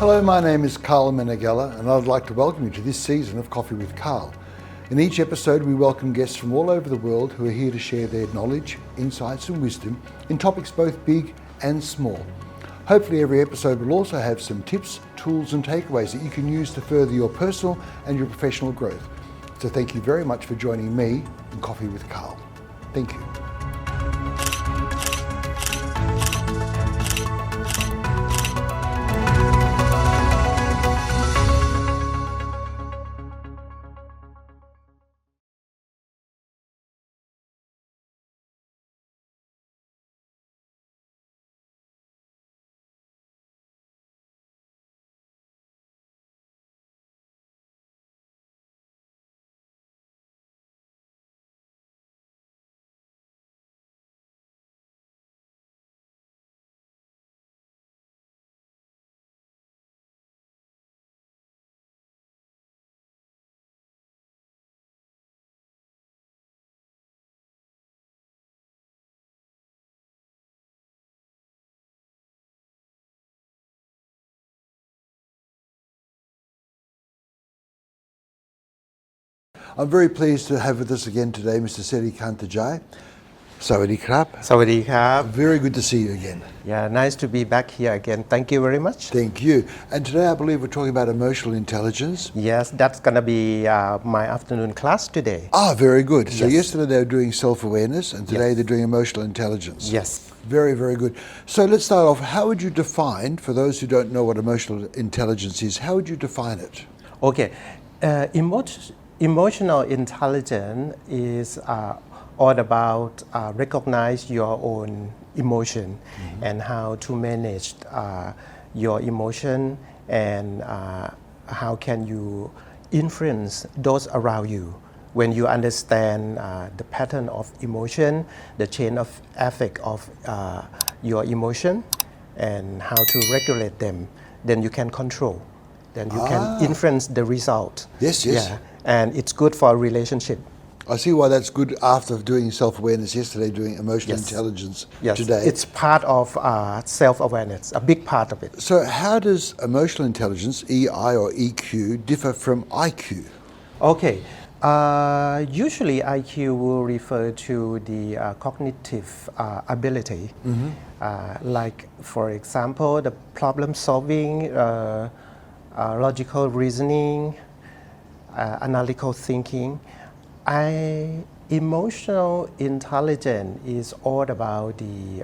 Hello, my name is Karl Meneghella, and I'd like to welcome you to this season of Coffee with Karl. In each episode, we welcome guests from all over the world who are here to share their knowledge, insights and wisdom in topics both big and small. Hopefully every episode will also have some tips, tools and takeaways that you can use to further your personal and your professional growth. So thank you very much for joining me in Coffee with Karl. Thank you. I'm very pleased to have with us again today Mr. Serikantajai. Sawadee krap. Sawadee krap. Very good to see you again. Yeah, nice to be back here again. Thank you very much. Thank you. And today I believe we're talking about emotional intelligence. Yes, that's going to be my afternoon class today. Ah, very good. So Yes. yesterday they were doing self-awareness and today Yes. they're doing emotional intelligence. Yes. Very, very good. So let's start off. How would you define, for those who don't know what emotional intelligence is, how would you define it? Okay. Emotional intelligence is all about recognize your own emotion and how to manage your emotion and how can you influence those around you. When you understand the pattern of emotion, the chain of effect of your emotion and how to regulate them, then you can control. Then you can influence the result. Yes, yes. Yeah, and it's good for a relationship. I see why that's good after doing self-awareness yesterday, doing emotional intelligence today. It's part of self-awareness, a big part of it. So how does emotional intelligence, EI or EQ, differ from IQ? Okay, usually IQ will refer to the cognitive ability, like for example, the problem solving, logical reasoning, analytical thinking. Emotional intelligence is all about the,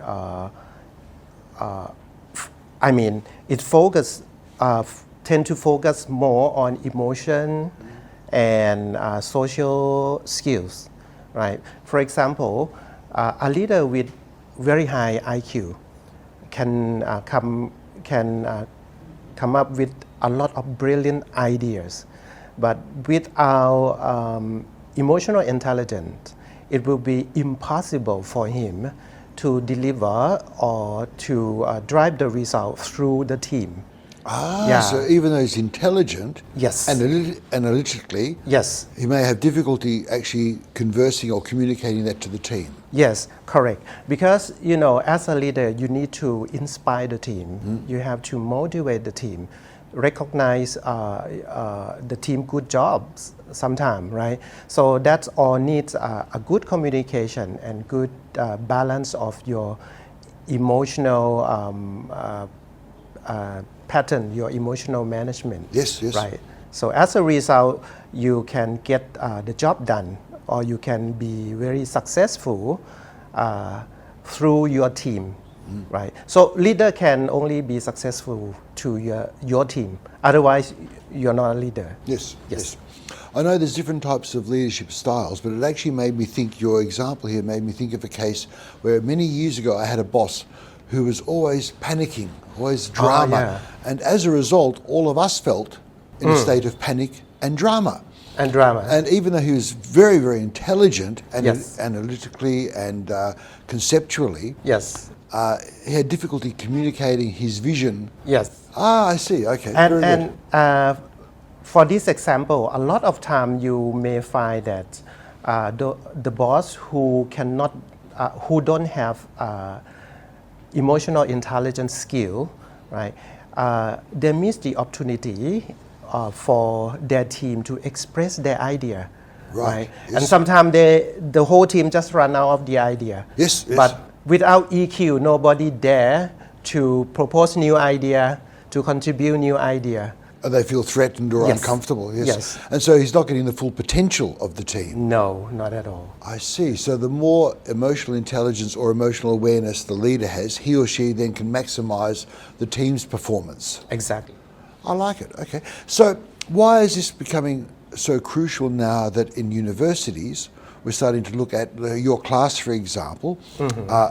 it tend to focus more on emotion and social skills, right? For example, a leader with very high IQ can come up with a lot of brilliant ideas, but without emotional intelligence, it will be impossible for him to deliver or to drive the result through the team. So even though he's intelligent, Yes. analytically, Yes. he may have difficulty actually conversing or communicating that to the team. Yes, correct. Because, as a leader, you need to inspire the team. You have to motivate the team, recognize the team good jobs sometime, right? So that all needs a good communication and good balance of your emotional pattern, your emotional management. Yes, yes. Right. So as a result, you can get the job done, or you can be very successful through your team, right? So leader can only be successful to your team. Otherwise, you're not a leader. Yes, yes. I know there's different types of leadership styles, but it actually made me think, your example here made me think of a case where many years ago I had a boss who was always panicking, always drama. And as a result, all of us felt in a state of panic and drama. And even though he was very, very intelligent and analytically and conceptually, he had difficulty communicating his vision. I see. Okay. And for this example, a lot of time you may find that the boss who don't have emotional intelligence skill, right? they miss the opportunity for their team to express their idea. Right. Yes. And sometimes the whole team just run out of the idea. Yes. But without EQ, nobody dare to propose new idea, to contribute new idea. And they feel threatened or Yes. uncomfortable. Yes. Yes. And so he's not getting the full potential of the team. No, not at all. I see. So the more emotional intelligence or emotional awareness the leader has, he or she then can maximize the team's performance. Exactly. I like it. Okay. So why is this becoming so crucial now that in universities we're starting to look at your class, for example,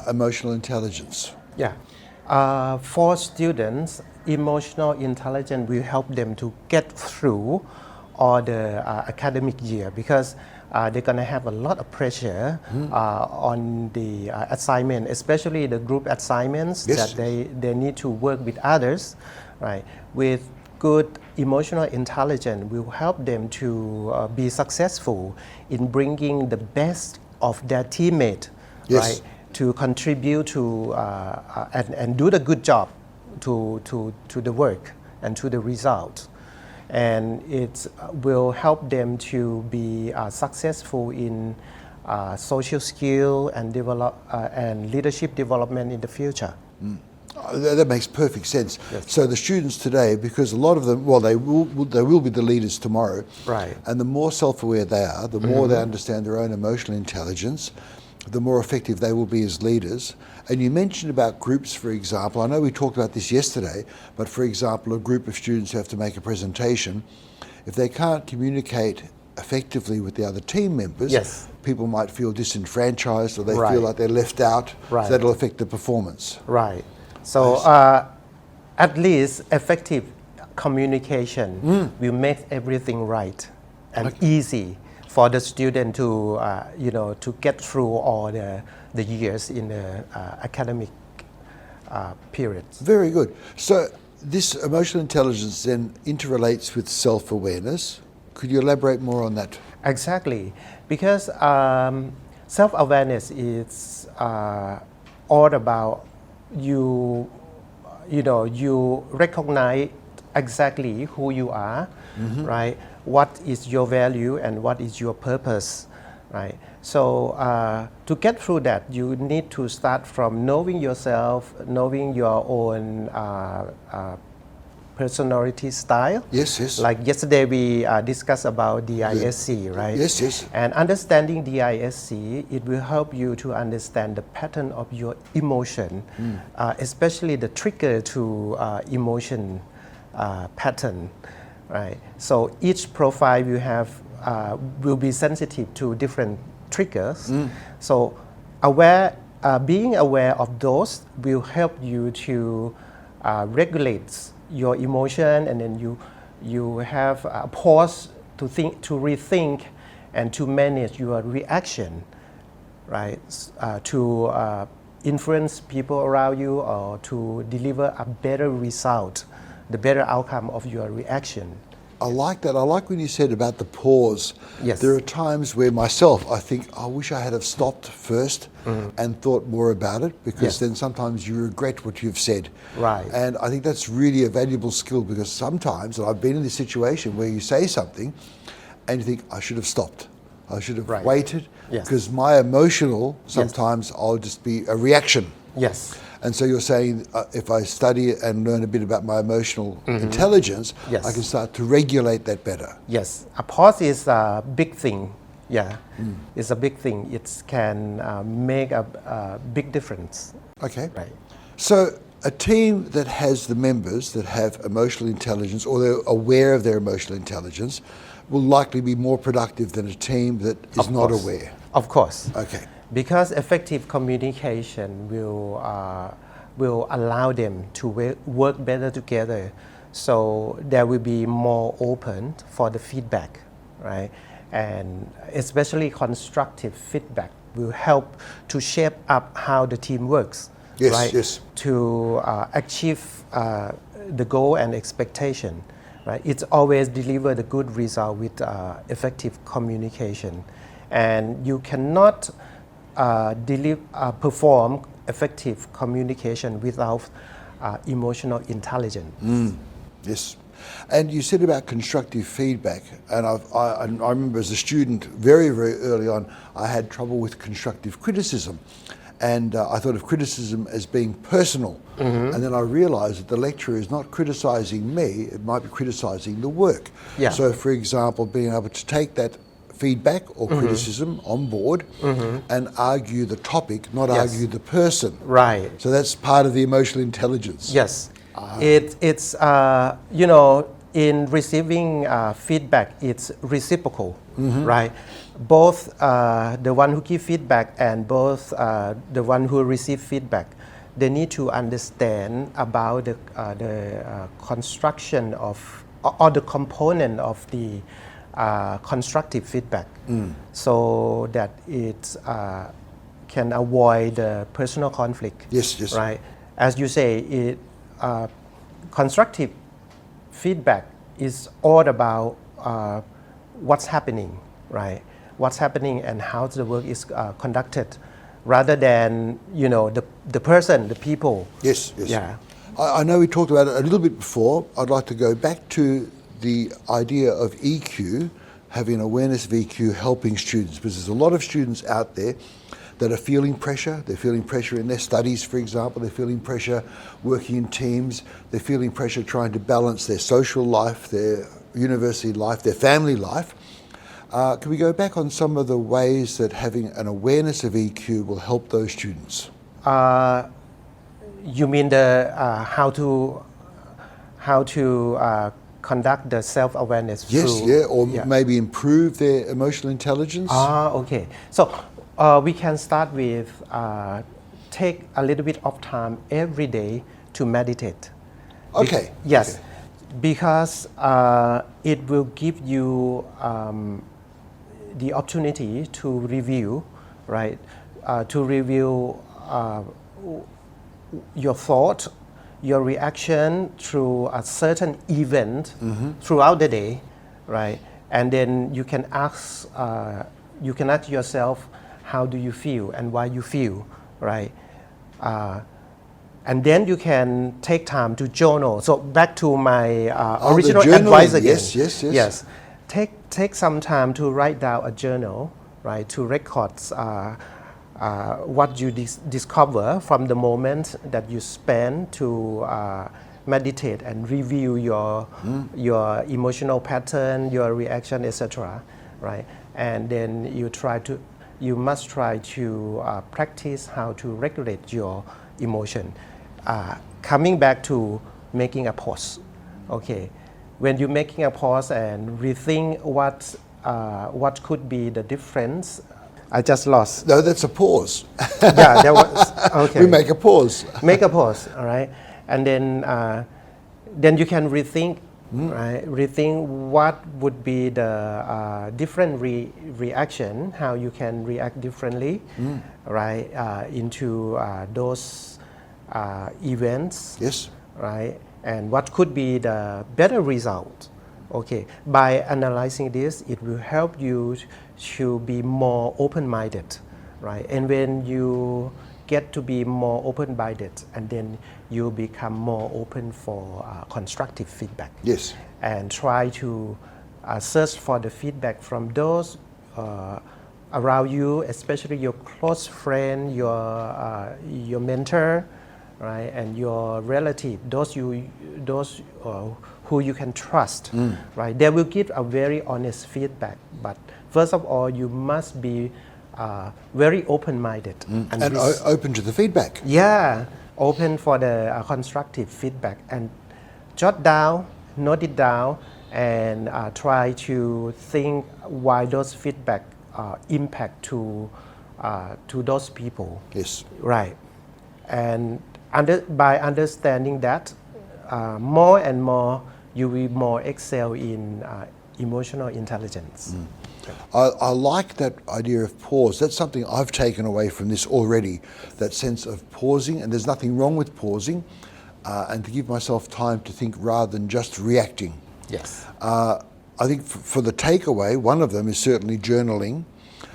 emotional intelligence? Yeah. For students, emotional intelligence will help them to get through all the academic year because they're going to have a lot of pressure on the assignment, especially the group assignments Yes. that they need to work with others, right? With good emotional intelligence will help them to be successful in bringing the best of their teammate, Yes. right? To contribute to and do the good job to the work and to the result. And it will help them to be successful in social skill and and leadership development in the future. That makes perfect sense. Yes. So the students today, because a lot of them, well, they will be the leaders tomorrow. Right. And the more self-aware they are, the more they understand their own emotional intelligence, the more effective they will be as leaders. And you mentioned about groups, for example. I know we talked about this yesterday, but for example, a group of students who have to make a presentation, if they can't communicate effectively with the other team members, Yes. people might feel disenfranchised or they Right. feel like they're left out. Right. So that'll affect the performance. Right. So at least effective communication will make everything right and easy for the student to to get through all the years in the academic period. Very good. So this emotional intelligence then interrelates with self-awareness. Could you elaborate more on that? Exactly, because self-awareness is all about you recognize exactly who you are, right? What is your value and what is your purpose, right? So to get through that, you need to start from knowing yourself, knowing your own personality style. Yes, yes. Like yesterday we discussed about DISC, right? Yes, yes. And understanding DISC, it will help you to understand the pattern of your emotion, especially the trigger to emotion pattern, right? So each profile you have will be sensitive to different triggers. So being aware of those will help you to regulate your emotion, and then you have a pause to think, to rethink, and to manage your reaction, right? To influence people around you or to deliver a better result, the better outcome of your reaction. I like that. I like when you said about the pause. Yes. There are times where myself, I think, I wish I had have stopped first and thought more about it, because Yes. then sometimes you regret what you've said. Right. And I think that's really a valuable skill, because sometimes, and I've been in this situation where you say something and you think, I should have stopped. I should have Right. waited, Yes. because my emotional, sometimes I'll just be a reaction. Yes. And so you're saying if I study and learn a bit about my emotional intelligence, Yes. I can start to regulate that better. Yes, a pause is a big thing. Yeah, it's a big thing. It can make a big difference. Okay. Right. So a team that has the members that have emotional intelligence, or they're aware of their emotional intelligence, will likely be more productive than a team that is Of not course. aware. Of course. Okay. Because effective communication will allow them to work better together. So there will be more open for the feedback, right? And especially constructive feedback will help to shape up how the team works, Yes, right? yes. To achieve the goal and expectation, right? It's always deliver the good result with effective communication. And you cannot perform effective communication without emotional intelligence. Yes. And you said about constructive feedback, and I remember as a student very, very early on, I had trouble with constructive criticism. And I thought of criticism as being personal. And then I realized that the lecturer is not criticizing me, it might be criticizing the work. Yeah. So, for example, being able to take that feedback or criticism on board and argue the topic, not argue the person. Right. So that's part of the emotional intelligence. Yes. It's in receiving feedback, it's reciprocal, right? Both the one who give feedback and both the one who receive feedback, they need to understand about the construction of or the component of the constructive feedback, so that it can avoid the personal conflict. Yes, yes. Right. As you say, constructive feedback is all about what's happening, right? What's happening and how the work is conducted, rather than the person, the people. Yes, yes. Yeah. I know we talked about it a little bit before. I'd like to go back to the idea of EQ, having awareness of EQ, helping students, because there's a lot of students out there that are feeling pressure. They're feeling pressure in their studies, for example. They're feeling pressure working in teams. They're feeling pressure trying to balance their social life, their university life, their family life. Can we go back on some of the ways that having an awareness of EQ will help those students? You mean the how to conduct the self-awareness? Yes, through, or maybe improve their emotional intelligence? Okay. So we can start with take a little bit of time every day to meditate. Okay. Yes, okay. Because it will give you the opportunity to review, right? To review your thought, your reaction through a certain event throughout the day, right? And then you can ask yourself, how do you feel and why you feel, right? And then you can take time to journal. So back to my original advice again. Yes. Take some time to write down a journal, right? To record what you discover from the moment that you spend to meditate and review your emotional pattern, your reaction, etc. Right? And then you must try to practice how to regulate your emotion. Coming back to making a pause, okay. When you're making a pause and rethink what could be the difference. I just lost. No, that's a pause. Yeah, there was. Okay. We make a pause. Make a pause, all right, and then you can rethink, right? Rethink what would be the different reaction, how you can react differently, right, into those events. Yes. Right, and what could be the better result. Okay, by analyzing this, it will help you to be more open-minded, right? And when you get to be more open-minded, and then you become more open for constructive feedback. Yes. And try to search for the feedback from those around you, especially your close friend, your mentor, right, and your relative, those who you can trust, right? They will give a very honest feedback. But first of all, you must be very open-minded and open to the feedback. Yeah, open for the constructive feedback, and jot down, note it down, and try to think why those feedback impact to those people. Yes. Right, and by understanding that, more and more you will more excel in emotional intelligence. I like that idea of pause. That's something I've taken away from this already, that sense of pausing, and there's nothing wrong with pausing, and to give myself time to think rather than just reacting. Yes. I think for the takeaway, one of them is certainly journaling.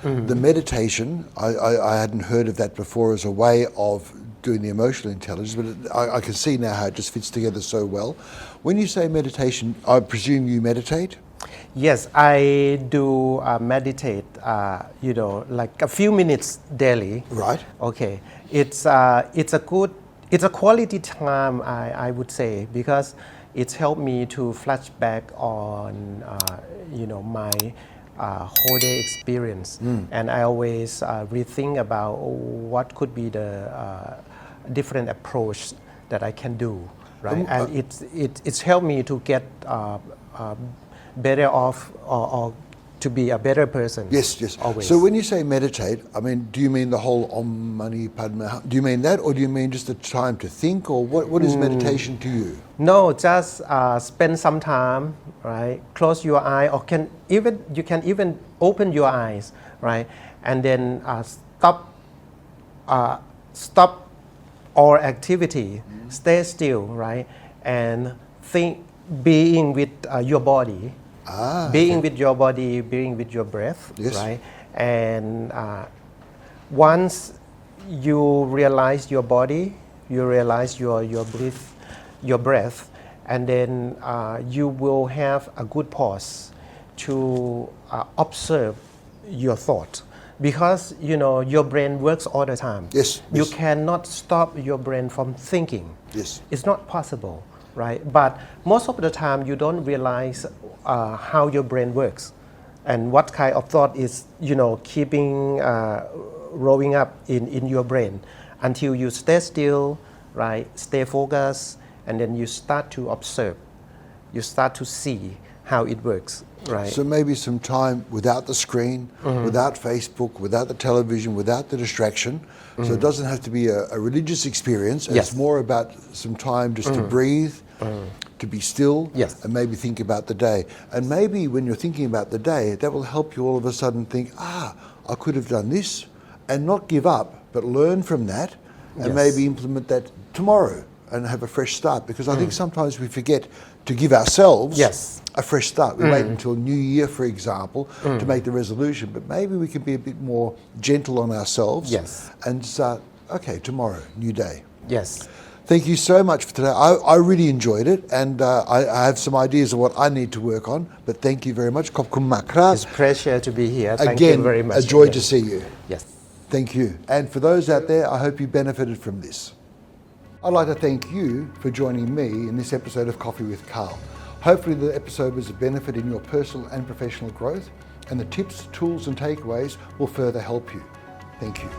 The meditation, I hadn't heard of that before as a way of doing the emotional intelligence, but I can see now how it just fits together so well. When you say meditation, I presume you meditate? Yes, I do meditate, like a few minutes daily. Right. Okay. It's a quality time, I would say, because it's helped me to flash back on, my whole day experience. And I always rethink about what could be the different approach that I can do, right? And it's helped me to get better off or to be a better person. Yes, yes. Always. So when you say meditate, I mean, do you mean the whole Om Mani Padme Hum? Do you mean that, or do you mean just the time to think, or what is meditation to you? No, just spend some time, right? Close your eye, or you can even open your eyes, right? And then stop all activity, stay still, right? And think, being with your body. Being with your body, being with your breath, yes. right? And once you realize your body, you realize your breath, and then you will have a good pause to observe your thought, because your brain works all the time. Yes. You cannot stop your brain from thinking. Yes. It's not possible. Right, but most of the time you don't realize how your brain works, and what kind of thought is keeping rolling up in your brain, until you stay still, right? Stay focused, and then you start to observe. You start to see how it works, right? So maybe some time without the screen, without Facebook, without the television, without the distraction. So it doesn't have to be a religious experience. Yes. It's more about some time just to breathe, to be still, Yes. and maybe think about the day. And maybe when you're thinking about the day, that will help you all of a sudden think, I could have done this, and not give up, but learn from that, and Yes. maybe implement that tomorrow and have a fresh start. Because I think sometimes we forget to give ourselves Yes. a fresh start. We wait until New Year, for example, to make the resolution, but maybe we can be a bit more gentle on ourselves. Yes. And start, okay, tomorrow, new day. Yes. Thank you so much for today. I really enjoyed it, and I have some ideas of what I need to work on, but thank you very much. Khop kum makra. It's a pleasure to be here. Thank Again, you very much. a joy Yes. to see you. Yes. Thank you. And for those out there, I hope you benefited from this. I'd like to thank you for joining me in this episode of Coffee with Karl. Hopefully the episode was a benefit in your personal and professional growth, and the tips, tools and takeaways will further help you. Thank you.